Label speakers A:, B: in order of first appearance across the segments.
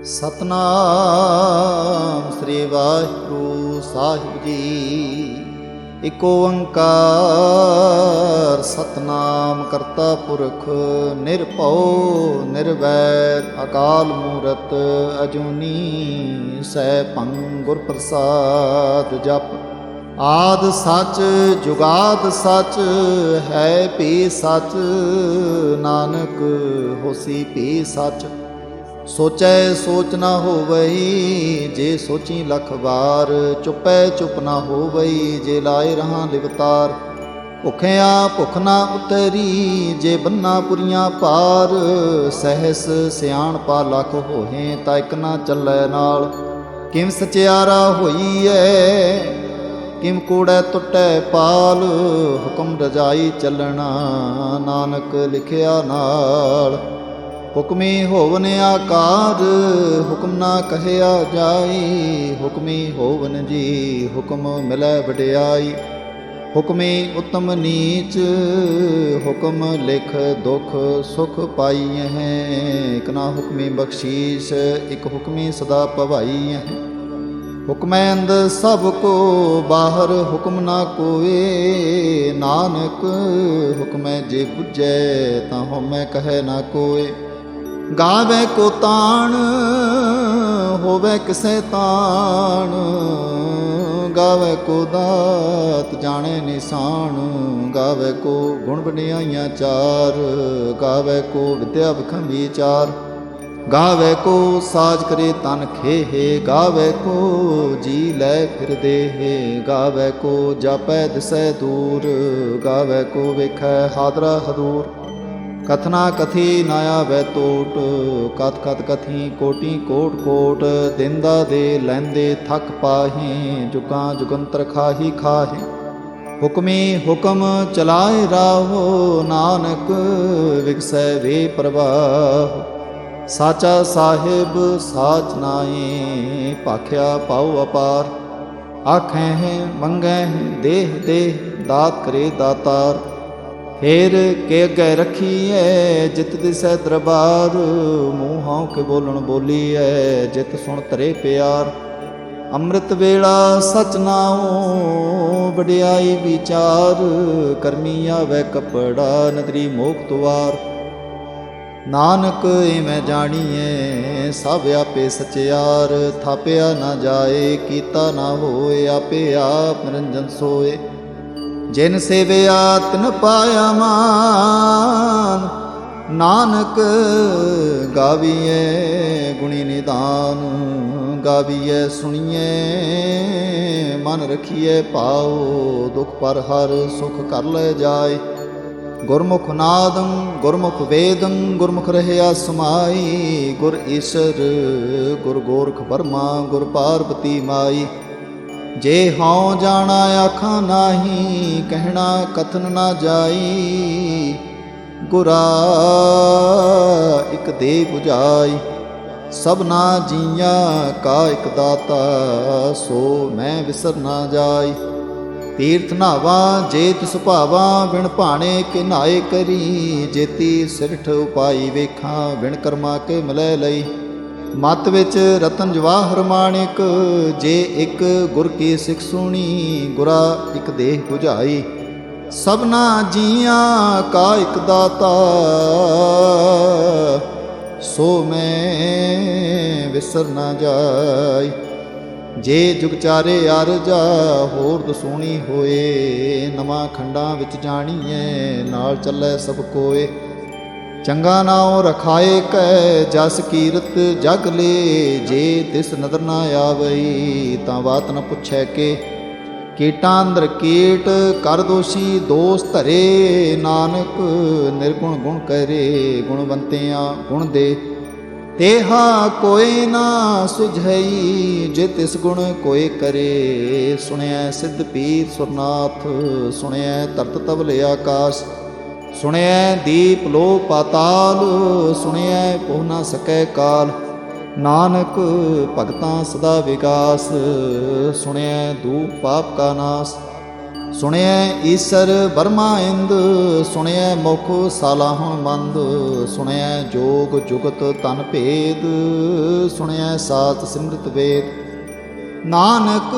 A: ਸਤਨਾਮ ਸ੍ਰੀ ਵਾਹਿਗੁਰੂ ਸਾਹਿਬ ਜੀ। ਇਕ ਓੰਕਾਰ ਸਤਨਾਮ ਕਰਤਾ ਪੁਰਖ ਨਿਰਭਉ ਨਿਰਵੈਰ ਅਕਾਲ ਮੂਰਤ ਅਜੂਨੀ ਸੈਭੰ ਗੁਰ ਪ੍ਰਸਾਦ ਜਪ। ਆਦ ਸੱਚ ਜੁਗਾਦ ਸੱਚ ਹੈ ਭੀ ਸੱਚ, ਨਾਨਕ ਹੋਸੀ ਭੀ ਸੱਚ। ਸੋਚੈ ਸੋਚ ਨਾ ਹੋਵਈ, ਜੇ ਸੋਚੀ ਲਖ ਵਾਰ। ਚੁਪੈ ਚੁਪ ਨਾ ਹੋਵਈ, ਜੇ ਲਾਏ ਰਹਾ ਲਿਵਤਾਰ। ਭੁਖਿਆ ਭੁਖ ਨਾ ਉਤਰੀ, ਜੇ ਬੰਨਾ ਪੁਰੀਆਂ ਪਾਰ। ਸਹਿਸ ਸਿਆਣ ਪਾ ਲਖ ਹੋਹੇ, ਤਾਂ ਇਕ ਨਾ ਚੱਲੈ ਨਾਲ। ਕਿਮ ਸਚਿਆਰਾ ਹੋਈਐ, ਕਿਮ ਕੂੜੈ ਟੁੱਟੈ ਪਾਲ। ਹੁਕਮ ਰਜਾਈ ਚੱਲਣਾ, ਨਾਨਕ ਲਿਖਿਆ ਨਾਲ। ਹੁਕਮੀ ਹੋਵਨ ਆਕਾਰ, ਹੁਕਮ ਨਾ ਕਹਿਆ ਜਾਈ। ਹੁਕਮੀ ਹੋਵਨ ਜੀ, ਹੁਕਮ ਮਿਲੈ ਵਡਿਆਈ। ਹੁਕਮੀ ਉਤਮ ਨੀਚ, ਹੁਕਮ ਲਿਖ ਦੁਖ ਸੁਖ ਪਾਈਐ। ਇਕ ਨਾ ਹੁਕਮੀ ਬਖਸ਼ੀਸ਼, ਇਕ ਹੁਕਮੀ ਸਦਾ ਭਵਾਈ ਹੈ। ਹੁਕਮੈ ਅੰਦਰ ਸਭ ਕੋ, ਬਾਹਰ ਹੁਕਮ ਨਾ ਕੋਏ। ਨਾਨਕ ਹੁਕਮੈ ਜੇ ਬੁਝੈ, ਤਾਂ ਹਉਮੈ ਕਹੈ ਨਾ ਕੋਏ। ਗਾਵੇ ਕੋ ਤਾਣ, ਹੋਵੇ ਕਿਸੇ ਤਾਣ। ਗਾਵੇ ਕੋ ਦਾਤ, ਜਾਣੇ ਨਿਸ਼ਾਨ। ਗਾਵੇ ਕੋ ਗੁਣ ਵਡਿਆਈਆਂ ਚਾਰ, ਗਾਵੇ ਕੋ ਵਿਦਿਆ ਵਿਖੰ ਵਿਚਾਰ। ਗਾਵੇ ਕੋ ਸਾਜ ਕਰੇ ਤਨ ਖੇਹੇ, ਗਾਵੇ ਕੋ ਜੀ ਲੈ ਫਿਰ ਦੇਹੇ। ਗਾਵੇ ਕੋ ਜਾਪੈ ਦਿਸੈ ਦੂਰ, ਗਾਵੇ ਕੋ ਵੇਖੈ ਹਾਦਰਾ ਹਦੂਰ। ਕਥਨਾ ਕਥੀ ਨਾ ਆਵੈ ਟੋਟ, ਕਥ ਕਥ ਕਥੀ ਕੋਟੀ ਕੋਟ ਕੋਟ। ਦਿੰਦਾ ਦੇ ਲੈਂਦੇ ਥਕ ਪਾਹੇ, ਜੁਗਾਂ ਜੁਗੰਤਰ ਖਾਹੀ ਖਾਹੇ। ਹੁਕਮੀ ਹੁਕਮ ਚਲਾਏ ਰਾਹੋ, ਨਾਨਕ ਵਿਗਸੈ ਵੇ ਪ੍ਰਵਾਹ। ਸਾਚਾ ਸਾਹਿਬ ਸਾਚ ਨਾਏ, ਭਾਖਿਆ ਪਾਉ ਅਪਾਰ। ਆਖੈ ਹੈ ਮੰਗੈ ਹੈ ਦੇਹ ਦੇਹ, ਦਾਤ ਕਰੇ ਦਾਤਾਰ। ਫੇਰ ਕੇ ਅੱਗੇ ਰੱਖੀਐ, ਜਿਤ ਦਿਸੈ ਦਰਬਾਰ। ਮੂੰਹਾਂ ਕੇ ਬੋਲਣ ਬੋਲੀਐ, ਜਿਤ ਸੁਣ ਧਰੇ ਪਿਆਰ। ਅੰਮ੍ਰਿਤ ਵੇਲਾ ਸਚ ਨਾਉ, ਵਡਿਆਈ ਵਿਚਾਰ। ਕਰਮੀ ਆਵੈ ਕਪੜਾ, ਨਦਰੀ ਮੋਖ ਦੁਆਰ। ਨਾਨਕ ਇਵੇਂ ਜਾਣੀਐ, ਸਭ ਆਪੇ ਸਚਿਆਰ। ਥਾਪਿਆ ਨਾ ਜਾਏ, ਕੀਤਾ ਨਾ ਹੋਏ, ਆਪੇ ਆਪ ਨਿਰੰਜਨ ਸੋਏ। ਜਿਨ ਸੇਵਿਆ ਤਿਨ ਪਾਇਆ ਮਾਨ, ਨਾਨਕ ਗਾਵੀਐ ਗੁਣੀ ਨਿਧਾਨ। ਗਾਵੀਐ ਸੁਣੀਐ ਮਨ ਰਖੀਐ ਭਾਉ, ਦੁਖ ਪਰ ਹਰ ਸੁਖ ਕਰ ਲੈ ਜਾਏ। ਗੁਰਮੁਖ ਨਾਦੰ ਗੁਰਮੁਖ ਵੇਦੰ, ਗੁਰਮੁਖ ਰਹਿਆ ਸਮਾਈ। ਗੁਰ ਈਸਰ ਗੁਰ ਗੋਰਖ ਬਰਮਾ, ਗੁਰ ਪਾਰਬਤੀ ਮਾਈ। ਜੇ ਹਉ ਜਾਣਾ ਆਖਾਂ ਨਾਹੀ, ਕਹਿਣਾ ਕਥਨ ਨਾ ਜਾਈ। ਗੁਰਾ ਇਕ ਦੇ 부ਝਾਈ, ਸਭਨਾ ਜੀਆਂ ਕਾ ਇਕ ਦਾਤਾ। ਸੋ ਮੈਂ ਵਿਸਰ ਨਾ ਜਾਈ। ਤੀਰਥ ਨਾਵਾ ਜੇ ਤਿਸ ਭਾਵਾ, ਬਿਨ ਭਾਣੇ ਕੇ ਨਾਏ ਕਰੀ। ਜੇਤੀ ਸਿਰਠ ਉਪਾਈ ਵੇਖਾਂ, ਬਿਨ ਕਰਮਾ ਕੇ ਮਿਲੈ ਲਈ। ਮਤ ਵਿੱਚ ਰਤਨ ਜਵਾਹਰ ਮਾਣਿਕ, ਜੇ ਇੱਕ ਗੁਰ ਕੀ ਸਿੱਖ ਸੁਣੀ। ਗੁਰਾ ਇਕ ਦੇਹ 부ਝਾਈ, ਸਭਨਾ ਜੀਆਂ ਕਾ ਇਕ ਦਾਤਾ। ਸੋ ਮੈਂ ਵਿਸਰ ਨਾ ਜਾਈ। ਜੇ ਜੁਗ ਚਾਰੇ ਅਰਜਾ, ਹੋਰ ਦਸੂਣੀ ਹੋਏ। ਨਵਾਂ ਖੰਡਾਂ ਵਿੱਚ ਜਾਣੀਐ, ਨਾਲ ਚੱਲੈ ਸਭ ਕੋਏ। ਚੰਗਾ ਨਾਉ ਰਖਾਏ ਕੈ, ਜਸ ਕੀਰਤ ਜਗ ਲੇ। ਜੇ ਤਿਸ ਨਦਰ ਨਾ ਆਵਈ, ਤਾਂ ਬਾਤ ਨ ਪੁੱਛੈ ਕੇ। ਕੀਟਾਂ ਅੰਦਰ ਕੀਟ ਕਰ ਦੋਸ਼ੀ, ਦੋਸ ਧਰੇ। ਨਾਨਕ ਨਿਰਗੁਣ ਗੁਣ ਕਰੇ, ਗੁਣਵੰਤਿਆਂ ਗੁਣ ਦੇ। ਤੇਹਾ ਕੋਈ ਨਾ ਸੁਝਈ, ਜੇ ਤਿਸ ਗੁਣ ਕੋਈ ਕਰੇ। ਸੁਣਿਐ ਸਿੱਧ ਪੀਰ ਸੁਰਨਾਥ, ਸੁਣਿਐ ਤਰਤ ਤਵਲ ਆਕਾਸ਼। ਸੁਣਿਐ ਦੀਪ ਲੋ ਪਾਤਾਲ, ਸੁਣਿਐ ਪਹੁ ਨਾ ਸਕੈ ਕਾਲ। ਨਾਨਕ ਭਗਤਾਂ ਸਦਾ ਵਿਗਾਸ, ਸੁਣਿਐ ਦੂਪ ਪਾਪ ਕਾ ਨਾਸ। ਸੁਣਿਐ ਈਸਰ ਬਰਮਾ ਇੰਦ, ਸੁਣਿਐ ਮੁਖ ਸਾਲਾਹਣ ਬੰਦ, ਸੁਣਿਐ ਜੋਗ ਜੁਗਤ ਤਨ ਭੇਦ, ਸੁਣਿਐ ਸਾਤ ਸਿਮਰਤ ਵੇਦ। ਨਾਨਕ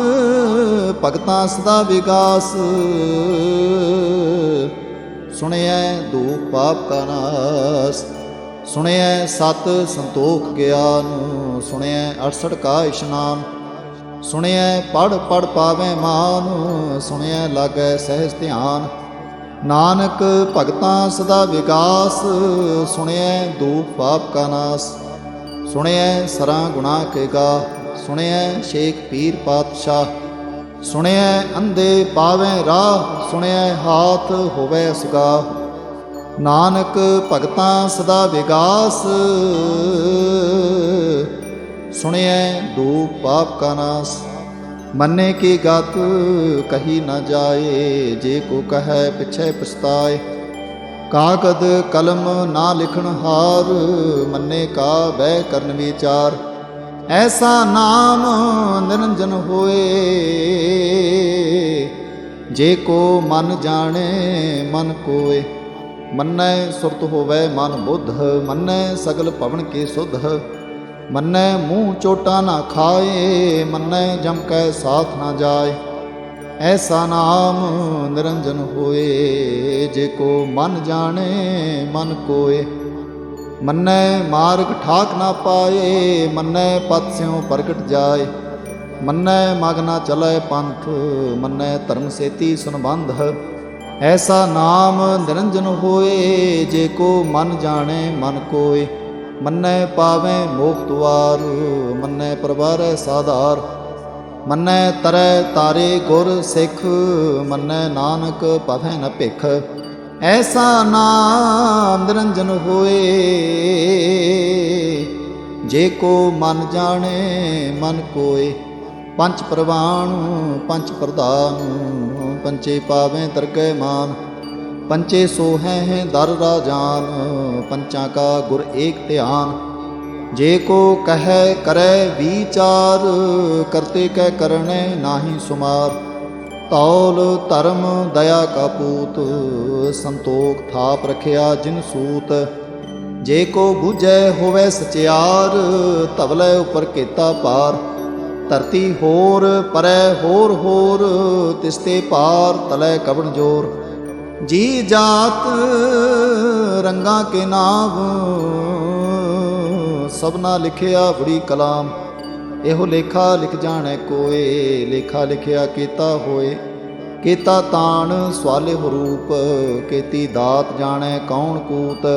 A: ਭਗਤਾਂ ਸਦਾ ਵਿਗਾਸ, ਸੁਣਿਐ ਦੂਖ ਪਾਪ ਕਾ ਨਾਸ। ਸੁਣਿਐ ਸਤ ਸੰਤੋਖ ਗਿਆਨ, ਸੁਣਿਐ 68 ਕਾ ਇਸ਼ਨਾਨ। ਸੁਣਿਐ ਪੜ ਪੜ ਪਾਵੈ ਮਾਨ, ਸੁਣਿਐ ਲਾਗੈ ਸਹਿਜ ਧਿਆਨ। ਨਾਨਕ ਭਗਤਾਂ ਸਦਾ ਵਿਗਾਸ, ਸੁਣਿਐ ਦੂਖ ਪਾਪ ਕਾ ਨਾਸ। ਸੁਣਿਐ ਸਰਾਂ ਗੁਨਾਹ ਕੇ ਗਾ, ਸੁਣਿਐ ਸ਼ੇਖ ਪੀਰ ਪਾਤਸ਼ਾਹ। ਸੁਣਿਐ ਅੰਧੇ ਪਾਵੈ ਰਾਹ, ਸੁਣਿਐ ਹਾਥ ਹੋਵੈ ਸੁਗਾਹ। ਨਾਨਕ ਭਗਤਾਂ ਸਦਾ ਵਿਗਾਸ, ਸੁਣਿਐ ਦੂਖ ਪਾਪ ਕਾ ਨਾਸ। ਮੰਨੇ ਕੀ ਗਤ ਕਹੀ ਨ ਜਾਏ, ਜੇ ਕੋ ਕਹੈ ਪਿਛੈ ਪਛਤਾਏ। ਕਾਗਦ ਕਲਮ ਨਾ ਲਿਖਣ ਹਾਰ, ਮੰਨੇ ਕਾ ਬਹਿ ਕਰਨ ਵਿਚਾਰ। ਐਸਾ ਨਾਮ ਨਿਰੰਜਨ ਹੋਏ, ਜੇ ਕੋ ਮਨ ਜਾਣੇ ਮਨ ਕੋਏ। ਮੰਨੈ ਸੁਰਤ ਹੋਵੈ ਮਨ ਬੁੱਧ, ਮੰਨੈ ਸਗਲ ਭਵਨ ਕੇ ਸੁਧ। ਮੰਨੈ ਮੂੰਹ ਚੋਟਾ ਨਾ ਖਾਏ, ਮੰਨੈ ਜਮ ਕੈ ਸਾਥ ਨਾ ਜਾਏ। ਐਸਾ ਨਾਮ ਨਿਰੰਜਨ ਹੋਏ, ਜੇ ਕੋ ਮਨ ਜਾਣੇ ਮਨ ਕੋਏ। ਮੰਨੈ ਮਾਰਗ ਠਾਕ ਨਾ ਪਾਏ, ਮੰਨੈ ਪਤ ਸਿਉ ਪ੍ਰਗਟ ਜਾਏ। ਮੰਨੈ ਮਗ ਨਾ ਚਲੈ ਪੰਥ, ਮੰਨੈ ਧਰਮ ਸੇਤੀ ਸੁਨਬੰਧ। ਐਸਾ ਨਾਮ ਨਿਰੰਜਨ ਹੋਏ, ਜੇ ਕੋ ਮਨ ਜਾਣੇ ਮਨ ਕੋਏ। ਮੰਨੈ ਪਾਵੈ ਮੋਖ ਦੁਆਰ, ਮੰਨੈ ਪ੍ਰਵਾਰੈ ਸਾਧਾਰ। ਮੰਨੈ ਤਰੈ ਤਾਰੇ ਗੁਰ ਸਿੱਖ, ਮੰਨੈ ਨਾਨਕ ਪਵੈ ਨ ਭਿਖ। ਐਸਾ ਨਾਮ ਨਿਰੰਜਨ ਹੋਏ, ਜੇ ਕੋ ਮਨ ਜਾਣੇ ਮਨ ਕੋਏ। ਪੰਚ ਪ੍ਰਵਾਣ ਪੰਚ ਪ੍ਰਧਾਨ, ਪੰਚੇ ਪਾਵੈ ਦਰਗਹਿ ਮਾਨ। ਪੰਚੇ ਸੋਹੈ ਦਰ ਰਾਜਾਨ, ਪੰਚਾਂ ਕਾ ਗੁਰ ਏਕ ਧਿਆਨ। ਜੇ ਕੋ ਕਹੈ ਕਰੈ ਵਿਚਾਰ, ਕਰਤੇ ਕੈ ਕਰਣੈ ਨਾਹੀ ਸੁਮਾਰ। ਤੌਲ ਧਰਮ ਦਇਆ ਕਾ ਪੂਤ, ਸੰਤੋਖ ਥਾਪ ਰਖਿਆ ਜਿਨ ਸੂਤ। ਜੇ ਕੋ ਬੁਝੈ ਹੋਵੈ ਸਚਿਆਰ, ਧਵਲੇ ਉਪਰ ਕੀਤਾ ਪਾਰ। ਧਰਤੀ ਹੋਰ ਪਰੈ ਹੋਰ ਹੋਰ, ਤਿਸਤੇ ਪਾਰ ਤਲੈ ਕਵਣ ਜੋਰ। ਜੀ ਜਾਤ ਰੰਗਾਂ ਕੇ ਨਾਮ, ਸਭਨਾ ਲਿਖਿਆ ਬੜੀ ਕਲਾਮ। ਇਹੋ ਲੇਖਾ ਲਿਖ ਜਾਣੈ ਕੋਏ, ਲੇਖਾ ਲਿਖਿਆ ਕੀਤਾ ਹੋਏ। ਕੀਤਾ ਤਾਣ ਸਵਾਲੇ ਰੂਪ, ਕੀਤੀ ਦਾਤ ਜਾਣੈ ਕੌਣ ਕੂਤ।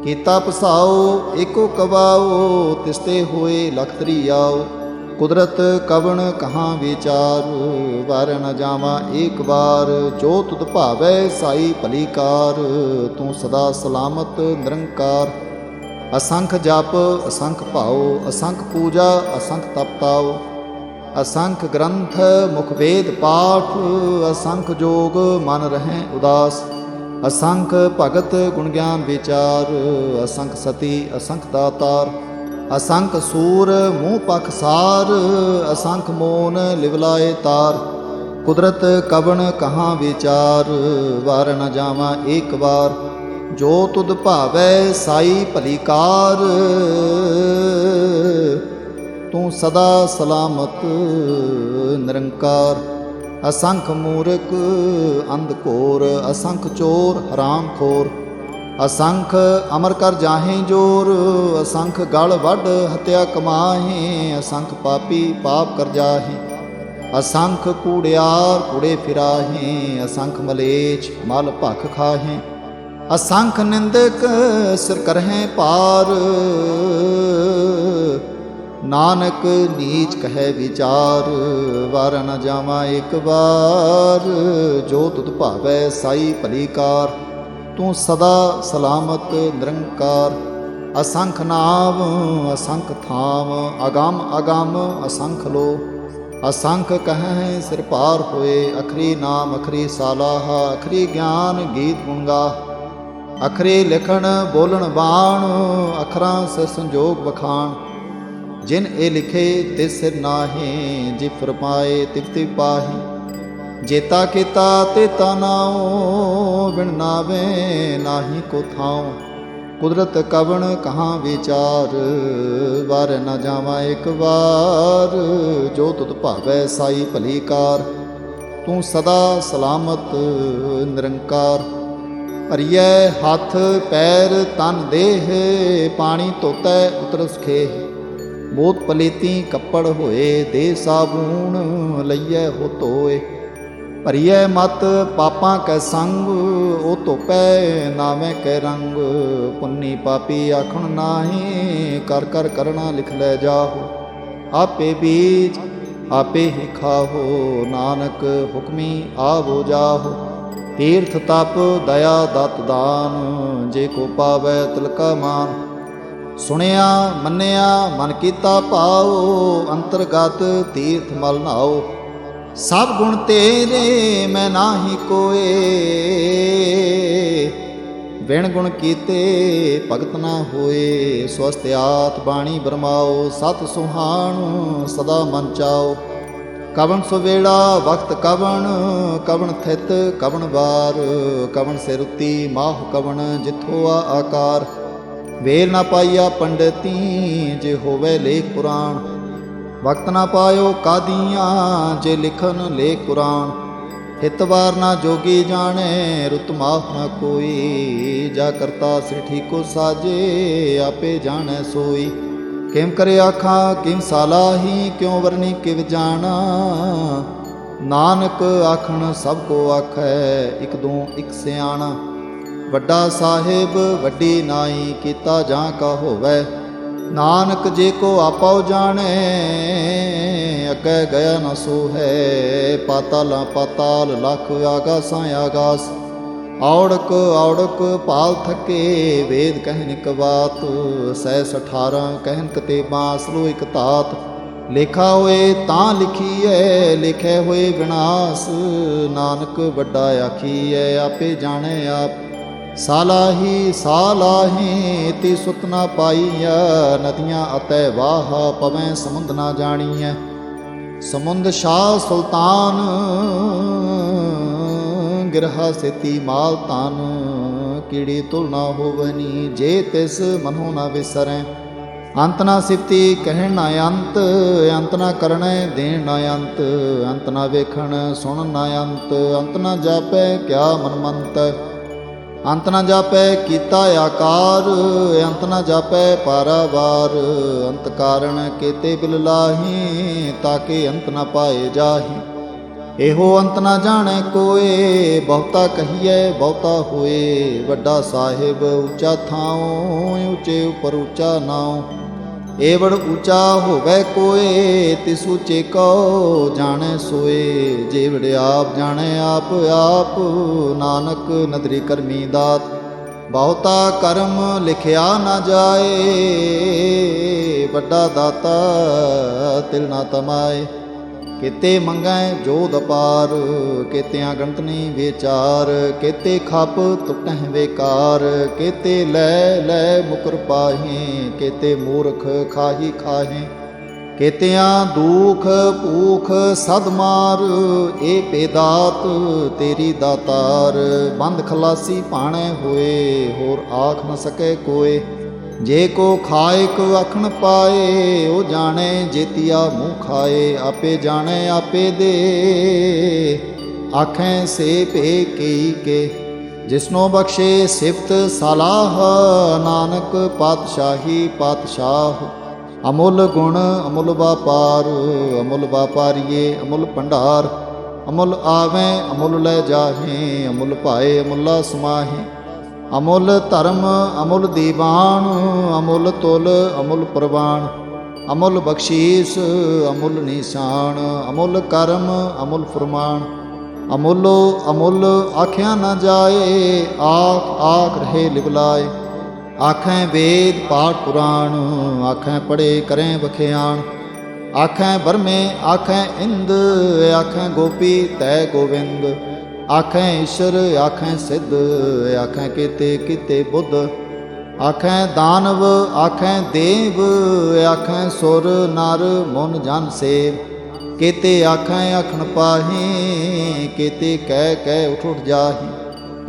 A: ਕੀਤਾ ਪਸਾਓ ਏਕੋ ਕਵਾਓ, ਤਿਸਤੇ ਹੋਏ ਲਖ ਤ੍ਰਿਆਓ। ਕੁਦਰਤ ਕਵਣ ਕਹਾਂ ਵਿਚਾਰ, ਵਾਰ ਨ ਜਾਵਾਂ ਏਕ ਵਾਰ। ਜੋ ਤੁਧ ਭਾਵੈ ਸਾਈ ਭਲੀ ਕਾਰ, ਤੂੰ ਸਦਾ ਸਲਾਮਤ ਨਿਰੰਕਾਰ। ਅਸੰਖ ਜਪ ਅਸੰਖ ਭਾਉ, ਅਸੰਖ ਪੂਜਾ ਅਸੰਖ ਤਪਤਾਉ। ਅਸੰਖ ਗ੍ਰੰਥ ਮੁਖ ਵੇਦ ਪਾਠ, ਅਸੰਖ ਜੋਗ ਮਨ ਰਹਿ ਉਦਾਸ। ਅਸੰਖ ਭਗਤ ਗੁਣ ਗਿਆਨ ਵਿਚਾਰ, ਅਸੰਖ ਸਤੀ ਅਸੰਖ ਦਾਤਾਰ। ਅਸੰਖ ਸੂਰ ਮੂੰਹ ਪਖਸਾਰ, ਅਸੰਖ ਮੋਨ ਲਿਵਲਾਏ ਤਾਰ। ਕੁਦਰਤ ਕਵਣ ਕਹਾਂ ਵਿਚਾਰ, ਵਾਰ ਨ ਜਾਵਾਂ ਏਕ ਵਾਰ। ਜੋ ਤੁਧ ਭਾਵੈ ਸਾਈ ਭਲੀ ਕਾਰ, ਤੂੰ ਸਦਾ ਸਲਾਮਤ ਨਿਰੰਕਾਰ। ਅਸੰਖ ਮੂਰਖ ਅੰਧ ਘੋਰ, ਅਸੰਖ ਚੋਰ ਹਰਾਮ ਖੋਰ। ਅਸੰਖ ਅਮਰ ਕਰ ਜਾਹੇ ਜੋਰ, ਅਸੰਖ ਗਲ ਵੱਢ ਹਤਿਆ ਕਮਾਹੇ। ਅਸੰਖ ਪਾਪੀ ਪਾਪ ਕਰ ਜਾਹੇ, ਅਸੰਖ ਕੂੜਿਆਰ ਕੂੜੇ ਫਿਰਾਹੇ। ਅਸੰਖ ਮਲੇਛ ਮਲ ਭਖ ਖਾਹੇ। ਅਸੰਖ ਨਿੰਦਕ ਸਿਰ ਕਰਹਿ ਪਾਰ, ਨਾਨਕ ਨੀਚ ਕਹੈ ਵਿਚਾਰ। ਵਾਰ ਨ ਜਾਵਾਂ ਏਕ ਵਾਰ, ਜੋ ਤੁਧ ਭਾਵੈ ਸਾਈ ਭਲੀ ਕਾਰ। ਤੂੰ ਸਦਾ ਸਲਾਮਤ ਨਿਰੰਕਾਰ। ਅਸੰਖ ਨਾਮ ਅਸੰਖ ਥਾਮ, ਅਗੰਮ ਅਗੰਮ ਅਸੰਖ ਲੋ। ਅਸੰਖ ਕਹੈ ਸਿਰ ਪਾਰ ਹੋਏ, ਅਖਰੀ ਨਾਮ ਅਖਰੀ ਸਾਲਾਹ। ਅਖਰੀ ਗਿਆਨ ਗੀਤ ਗੁਣ ਗਾਹ। ਅਖਰੇ ਲਿਖਣ ਬੋਲਣ ਬਾਣ, ਅਖਰਾਂ ਸਿਰ ਸੰਜੋਗ ਬਖਾਣ। ਜਿਨ ਇਹ ਲਿਖੇ ਤਿਸ ਸਿਰ ਨਾਹੀ, ਜਿ ਫਰਮਾਏ ਤਿਵ ਤਿਵ ਪਾਹੀ। जेता केता तेता नाओ, बिन नावे नाही को थाओ। कुदरत कवण कहाँ विचार, वार न जावा एक बार। जो तुत भावै साई भली कार, तू सदा सलामत निरंकार। भरिए हथ पैर तन देह, पानी धोतै उतरस खेह। बोत पलेती कपड़ होए, दे साबून लइए हो धोए। भरिए मत पापां कै संग, ओ धोपै नावे कै रंग। पुन्नी पापी आखण नाहीं, कर कर करना लिख लै जाहो। आपे बीज आपे ही खाहो, नानक हुक्मी आवो जाहो। तीर्थ तप दया दत दान, जे को पावै तिलका मान। सुनिया मन्निया मन कीता पाओ, अंतरगत तीर्थ मल नाओ। सब गुण तेरे मैं नाही कोए, बिन गुण कीते भगत ना होए। स्वस्त्यात बाणी बरमाओ, सत सुहान सदा मन चाओ। कवन सुवेड़ा वक्त कवन, कवन थित कवन वार। कवन सिरुती माह कवन, जिथोआ आकार। वेल ना पाइया पंडिती, जे होवे लेख पुराण। वक्त ना पायो कादियाँ, जे लिखन लेख कुरान। हितवार ना जोगी जाने, रुत माफ ना कोई। जा करता सिठी को साजे, आपे जाने सोई। किम करे आखा किम सालाही, क्यों वरनी किव जाना। नानक आखन सब को आखै, इक दो इक सियाणा। वड्डा साहिब वड्डी नाई, कीता जां का होवै। नानक जे को आपो जाने, अगे गया न सो है। पाताल पाताल लख आगासां आगास। औड़क औड़क पाल थके, वेद कहन इक बात। 618 कहन कतेबां, सलो इक तात। लेखा होए तां लिखीए, लिखे होए विनाश। नानक वड्डा आखीए, आपे जाने आप। सालाही सालाही ती सुत ना पाईया, नदियाँ अतै वाह पवैं समुंद ना जाणीਐ। समुंद शाह सुल्तान, गिरहा सेती माल तान। कीड़ी तुल ना होवनी, जे तिस मनो ना विसरै। अंत ना सिफती कहण ना अंत, अंत ना करणे देण ना अंत। अंत ना वेखण सुण ना अंत, अंत ना जापै क्या मनमंत। अंत न जापै कीता आकार, अंत न जापै पारावार। अंत कारण केते बिल लाही, ताके अंत न पाए जाही। एहो अंत न जाने कोए, बहुता कहिए बहुता होए। वड्डा साहिब ऊंचा थाओ, ऊंचे उपर ऊंचा नाओ। एवड़ ऊंचा होवै कोए, तिस ऊंचे को जाने सोए। जेवड़ आप जाने आप आप, नानक नदरी करमी दात। बहुता कर्म लिखिया न जाए, वड्डा दाता तिल ना तमाए। केते मंगै जोध अपार, केतियां गणत नहीं विचार। केते खप टुटह बेकार, केते लै लै मुकर पाही। केते मूर्ख खाही खाहे, केतियां दुख भूख सद मार। ए बेदात तेरी दातार, बंद खलासी पाणे होए। होर आख न सके कोय, जे को खाए को अखन पाए। ओ जाने जेतिया मुँह खाए, आपे जाने आपे दे। आखें से पे कई के, जिसनो बख्शे सिफत सलाह। नानक पातशाही पातशाह, अमुल गुण अमुल व्यापार। अमुल व्यापारिये अमुल भंडार, अमुल आवें अमुल लै जाहें। अमुल पाए अमुला समाहें। अमुल धर्म अमुल दीवान, अमुल तुल अमुल प्रवान। अमुल बख्शीस अमुल निशान, अमुल कर्म अमुल फरमान। अमुलो अमुल आख्या न जाए, आख आख रहे लिवलाए। आखें वेद पाठ पुराण, आखें पढ़े करें बख्यान। आखें बरमे आखें इंद, आखें गोपी तै गोविंद। आखें ईश्वर आखें सिद्ध, आखें केते किते बुद्ध। आखें दानव आखें देव, आखें सुर नर मुन जन सेव। केते आखें आखन पाहे, केते कह उठ उठ जाही।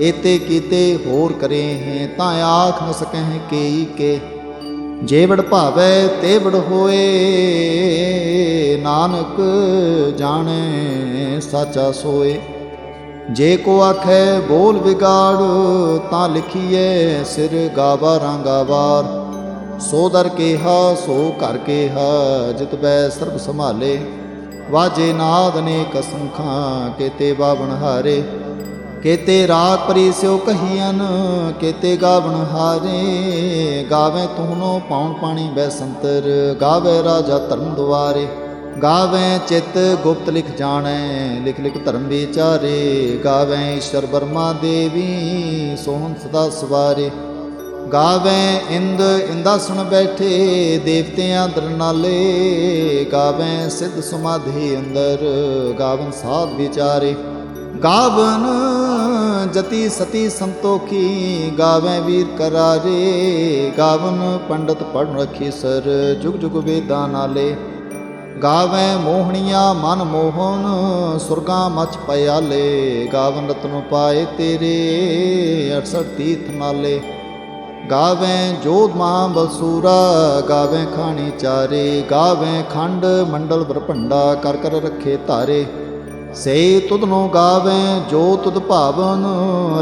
A: एते कीते होर करे हैं, तां आख न सकह केई के। जेवड़ भावै तेवड़ होए, नानक जाने साचा सोए। जे को आखै बोल बिगाड़, तां लिखिए सिर गावारां गावार। सो दर केहा सो घर केहा, जित बै सर्ब संभाले। वाजे नाद अनेक असंखां, केते बावण हारे। केते राग परी स्यो कहियन, केते गावण हारे। गावें तुहनो पाउन पाणी बैसंतर, गावे राजा धर्म दुआरे। गावें चित गुप्त लिख जाणै, लिख लिख धर्म विचारे। गावें ईश्वर बर्मा देवी, सोहन सदा सवारे। गावें इंद इंदासन बैठे, देवतियां दरनाले। गावें सिद्ध समाधि अंदर, गावन साध विचारे। गावन जति सती संतोखी, गावें वीर करारे। गावन पंडित पढ़ रखी सर, जुग जुग वेदां नाले। गावें मोहनिया मन मोहन, सुरगा मच पयाले। गावन रतन पाए तेरे, 68 तीर्थ नाले। गावें जोध मां बसूरा, गावें खानी चारे। गावें खंड मंडल बरभंडा, कर कर रखे तारे। से तुधनो गावें जो तुध भावन,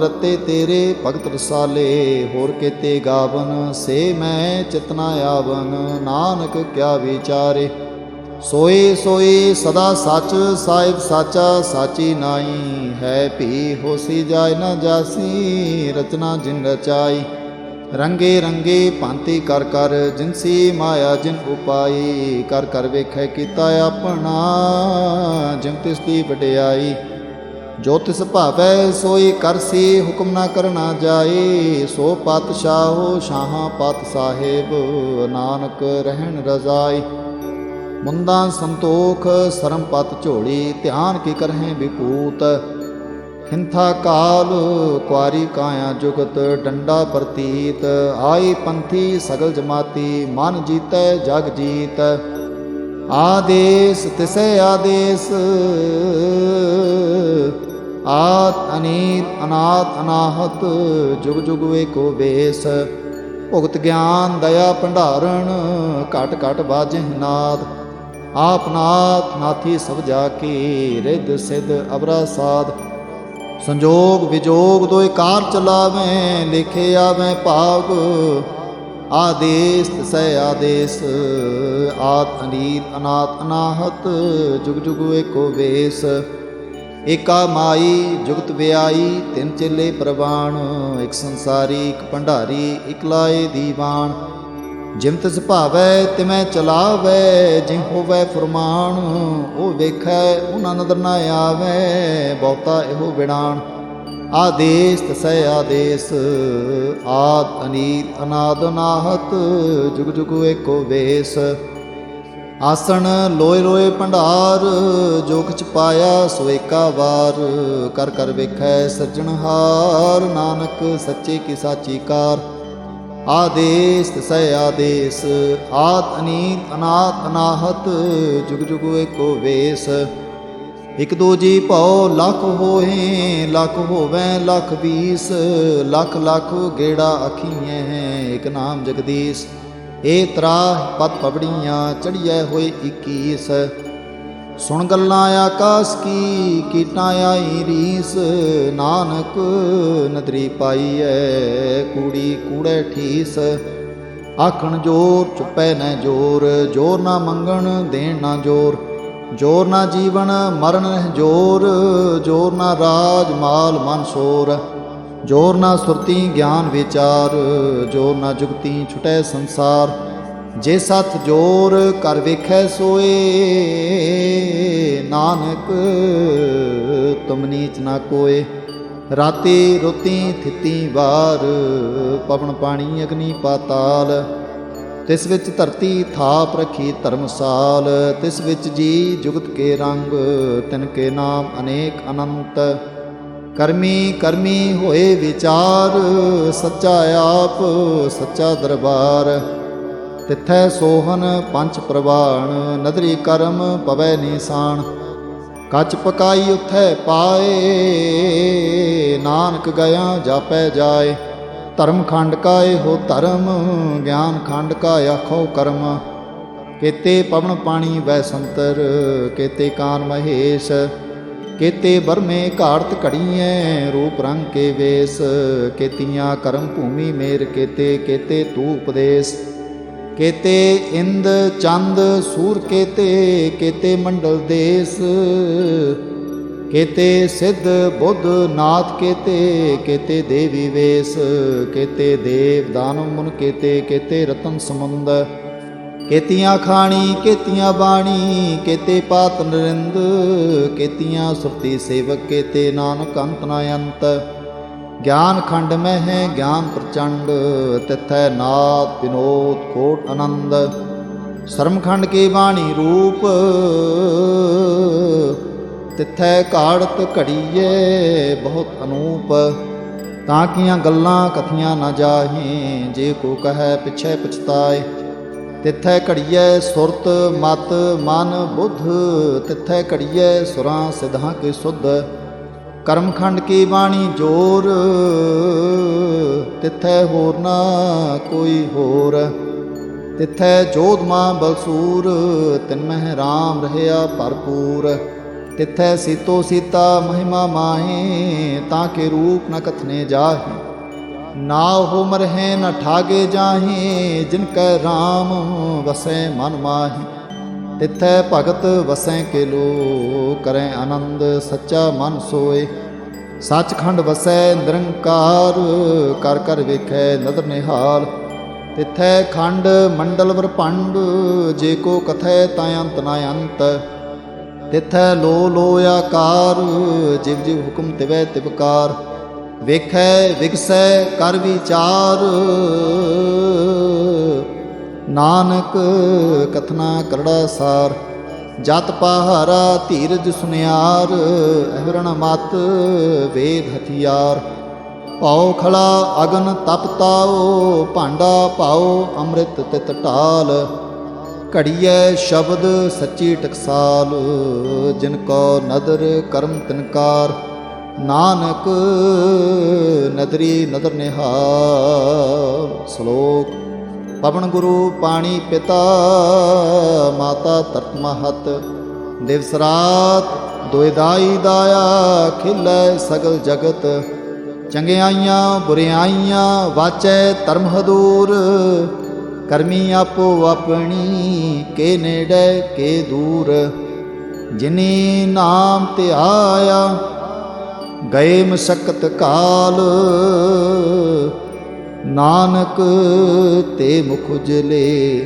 A: रते तेरे भगत रसाले। होर केते गावन से मैं चितना आवन, नानक क्या विचारे। सोए सोए सदा सच, साहिब साचा साची नाई। है भी होसी जाय न जासी, रचना जिन रचाई। रंगे रंगे भांति कर कर, जिनसी माया जिन उपाई। कर कर वेखै कीता अपना, जिम तिसदी वडियाई। जो तिस भावै सोई करसी, हुक्म न करना जाए। सो पातशाहो शाहां पात साहिब, नानक रहन रजाई। मुंदा संतोख सरम पत झोली, ध्यान की करहें विपूत। हिंथा काल कुआरी काया जुगत, डंडा प्रतीत। आई पंथी सगल जमाती, मन जीतै जग जीत। आदेश तिसै आदेश, आत अनीत अनाथ अनाहत। जुग जुग एको बेस, भुगत ज्ञान दया भंडारण। घट घट बाजह नाद, आप नाथ नाथी सब जाकी। रिद सिद्ध अबरा साध, संजोग विजोग दोए कार चलावें। लिखे आवें भाग, आदेश तिसै आदेश। आत अनीत अनाथ अनाहत, जुग जुग एको वेस। एका माई जुगत व्याई, तिन चेले प्रवाण। एक संसारी एक भंडारी, एक लाए दीवान। जिम तिस भावै तिमै चलावै, जिं होवै फुरमान। ओ वेखै उना नदर न आवै, बहुता एहो बिड़ान। आदेश तिसै आदेश, आद अनीत अनाद अनाहत। जुग जुग एको वेस। आसन लोए लोए भंडार, जो किछ पाया सो एका वार। कर कर वेखै सज्जनहार, नानक सच्चे की साची कार। आदेश तिसै आदेश, आत अनीत अनाथ अनाहत। जुग जुग एको वेस। इक दो जी भौ लख होए, लख होवैं लख बीस। लख लख गेड़ा आखीएं, एक नाम जगदीश। ए त्राह पत पबड़ियाँ, चढ़िए होए 21। सुन गल्लां आकाश की, कीटां आई रीस। नानक नदरी पाई है, कूड़ी कूड़े ठीस। आखण जोर चुपै न जोर, जोर ना मंगण देण ना जोर। जोर ना जीवन मरण जोर, जोर ना राज माल मन शोर। जोर ना सुरती ज्ञान विचार, जोर ना जुगती छुटै संसार। जे सत जोर कर वेखै सोए, नानक तुम नीच ना कोय। राती रोती थिती वार, पवन पानी अग्नि पाताल। तिस विच धरती थाप रखी धर्मसाल। तिस विच जी जुगत के रंग, तिनके नाम अनेक अनंत। करमी करमी होए विचार, सच्चा आप सच्चा दरबार। ਤਿਥੈ ਸੋਹਨ ਪੰਚ ਪ੍ਰਵਾਣ, ਨਦਰੀ ਕਰਮ ਪਵੈ ਨੀਸਾਨ। ਕੱਚ ਪਕਾਈ ਉਥੈ ਪਾਏ, ਨਾਨਕ ਗਿਆ ਜਾਪੈ ਜਾਏ। ਧਰਮ ਖੰਡ ਕਾ ਇਹੋ ਧਰਮ, ਗਿਆਨ ਖੰਡ ਕਾ ਆਖੋ ਕਰਮ। ਕੇਤੇ ਪਵਨ ਪਾਣੀ ਵੈ ਸੰਤਰ, ਕੇਤੇ ਕਾਨ ਮਹੇਸ਼। ਕੇਤੇ ਬਰਮੇ ਘਾੜਤ ਘੜੀਐ, ਰੂਪ ਰੰਗ ਕੇ ਵੇਸ। ਕੇਤੀਆਂ ਕਰਮ ਭੂਮੀ ਮੇਰ ਕੇਤੇ, ਕੇਤੇ ਤੂ ਉਪਦੇਸ। ਕੇਤੇ ਇੰਦ ਚੰਦ ਸੂਰ ਕੇਤੇ, ਕੇਤੇ ਮੰਡਲ ਦੇਸ। ਕੇਤੇ ਸਿੱਧ ਬੁੱਧ ਨਾਥ ਕੇਤੇ, ਕੇਤੇ ਦੇਵੀ ਵੇਸ। ਕੇਤੇ ਦੇਵ ਦਾਨਵ ਮੁਨ ਕੇਤੇ, ਕੇਤੇ ਰਤਨ ਸਮੁੰਦ। ਕੇਤੀਆਂ ਖਾਣੀ ਕੇਤੀਆਂ ਬਾਣੀ, ਕੇਤੇ ਪਾਤ ਨਰਿੰਦ। ਕੇਤੀਆਂ ਸੁਰਤੀ ਸੇਵਕ ਕੇਤੇ, ਨਾਨਕ ਅੰਤ ਨ ਅੰਤ। ਗਿਆਨ ਖੰਡ ਮੈਂ ਹੈ ਗਿਆਨ ਪ੍ਰਚੰਡ, ਤਿਥੈ ਨਾਦ ਵਿਨੋਦ ਕੋਟ ਆਨੰਦ। ਸ਼ਰਮ ਖੰਡ ਕੀ ਬਾਣੀ ਰੂਪ, ਤਿਥੈ ਘਾੜਤ ਘੜੀਏ ਬਹੁਤ ਅਨੂਪ। ਤਾਂ ਕੀਆਂ ਗੱਲਾਂ ਕਥੀਆਂ ਨਾ ਜਾਹੇ, ਜੇ ਕੋ ਕਹੈ ਪਿਛੈ ਪਛਤਾਏ। ਤਿਥੈ ਘੜੀਐ ਸੁਰਤ ਮਤ ਮਨ ਬੁੱਧ, ਤਿਥੈ ਘੜੀਐ ਸੁਰਾਂ ਸਿਧਾਂ ਕੇ ਸੁਧ। ਕਰਮਖੰਡ ਕੀ ਬਾਣੀ ਜੋਰ, ਤਿਥੈ ਹੋਰ ਨਾ ਕੋਈ ਹੋਰ। ਤਿਥੈ ਜੋਧ ਮਾਂ ਬਲਸੂਰ, ਤਿਨ ਮਹਿ ਰਾਮ ਰਹਿਆ ਭਰਪੂਰ। ਤਿਥੈ ਸੀਤੋ ਸੀਤਾ ਮਹਿਮਾ ਮਾਹੇ, ਤਾਂ ਕੇ ਰੂਪ ਨ ਕਥਨੇ ਜਾਹੇ। ਨਾ ਹੋ ਮਰਹਿ ਨ ਠਾਗੇ ਜਾਹੇ, ਜਿਨ ਕੈ ਰਾਮ ਵਸੈ ਮਨ ਮਾਹੀ। ਤਿਥੈ ਭਗਤ ਵਸੈ ਕੇ ਲੋ, ਕਰੈ ਆਨੰਦ ਸੱਚਾ ਮਨ ਸੋਏ। ਸੱਚਖੰਡ ਵਸੈ ਨਿਰੰਕਾਰ, ਕਰ ਕਰ ਵੇਖੈ ਨਦਰ ਨਿਹਾਲ। ਤਿਥੈ ਖੰਡ ਮੰਡਲ ਵਰਪੰਡ, ਜੇ ਕੋ ਕਥੈ ਤਾਂ ਅੰਤ ਨ ਅੰਤ। ਤਿਥੈ ਲੋ ਲੋ ਆਕਾਰ, ਜਿਵ ਜਿਵ ਹੁਕਮ ਤਿਵੈ ਤਿਵਕਾਰ। ਵੇਖੈ ਵਿਗਸੈ ਕਰ ਵਿਚਾਰ, ਨਾਨਕ ਕਥਨਾ ਕਰੜਾ ਸਾਰ। ਜਤ ਪਹਾਰਾ ਧੀਰਜ ਸੁਨਿਆਰ, ਅਹਰਣ ਮਤ ਵੇਦ ਹਥਿਆਰ। ਭਾਉ ਖਲਾ ਅਗਨ ਤਪ ਤਾਓ, ਭਾਂਡਾ ਪਾਓ ਅੰਮ੍ਰਿਤ ਤਿਤ ਢਾਲ। ਘੜੀਐ ਸ਼ਬਦ ਸੱਚੀ ਟਕਸਾਲ, ਜਿਨ ਕੋ ਨਦਰ ਕਰਮ ਤਿਨਕਾਰ। ਨਾਨਕ ਨਦਰੀ ਨਦਰ ਨਿਹਾਲ। ਸ਼ਲੋਕ। ਪਵਨ ਗੁਰੂ ਪਾਣੀ ਪਿਤਾ, ਮਾਤਾ ਧਰਤ ਮਹਤ। ਦਿਵਸ ਰਾਤ ਦੁਇ ਦਾਈ ਦਾਇਆ, ਖਿਲੈ ਸਗਲ ਜਗਤ। ਚੰਗਿਆਈਆਂ ਬੁਰਿਆਈਆਂ ਵਾਚੈ ਧਰਮ ਹਦੂਰ। ਕਰਮੀ ਆਪੋ ਆਪਣੀ, ਕੇ ਨੇੜੇ ਕੇ ਦੂਰ। ਜਿਨੀ ਨਾਮ ਧਿਆਇਆ, ਗਏ ਮਸਕਤ ਕਾਲ। ਨਾਨਕ ਤੇ ਮੁਖ ਉਜਲੇ,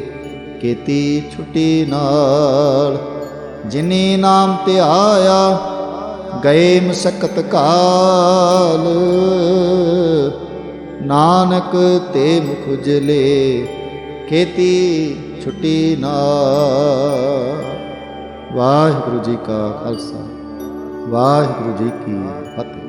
A: ਕੀਤੀ ਛੁਟੀ ਨਾਲ। ਜਿਨੀ ਨਾਮ ਧਿਆਇਆ, ਗਏ ਮਸਕਤ ਕਾਲ। ਨਾਨਕ ਤੇ ਮੁਖ ਉਜਲੇ, ਕੀਤੀ ਛੁਟੀ ਨਾਲ। ਵਾਹਿਗੁਰੂ ਜੀ ਕਾ ਖਾਲਸਾ, ਵਾਹਿਗੁਰੂ ਜੀ ਕੀ ਫਤਿਹ।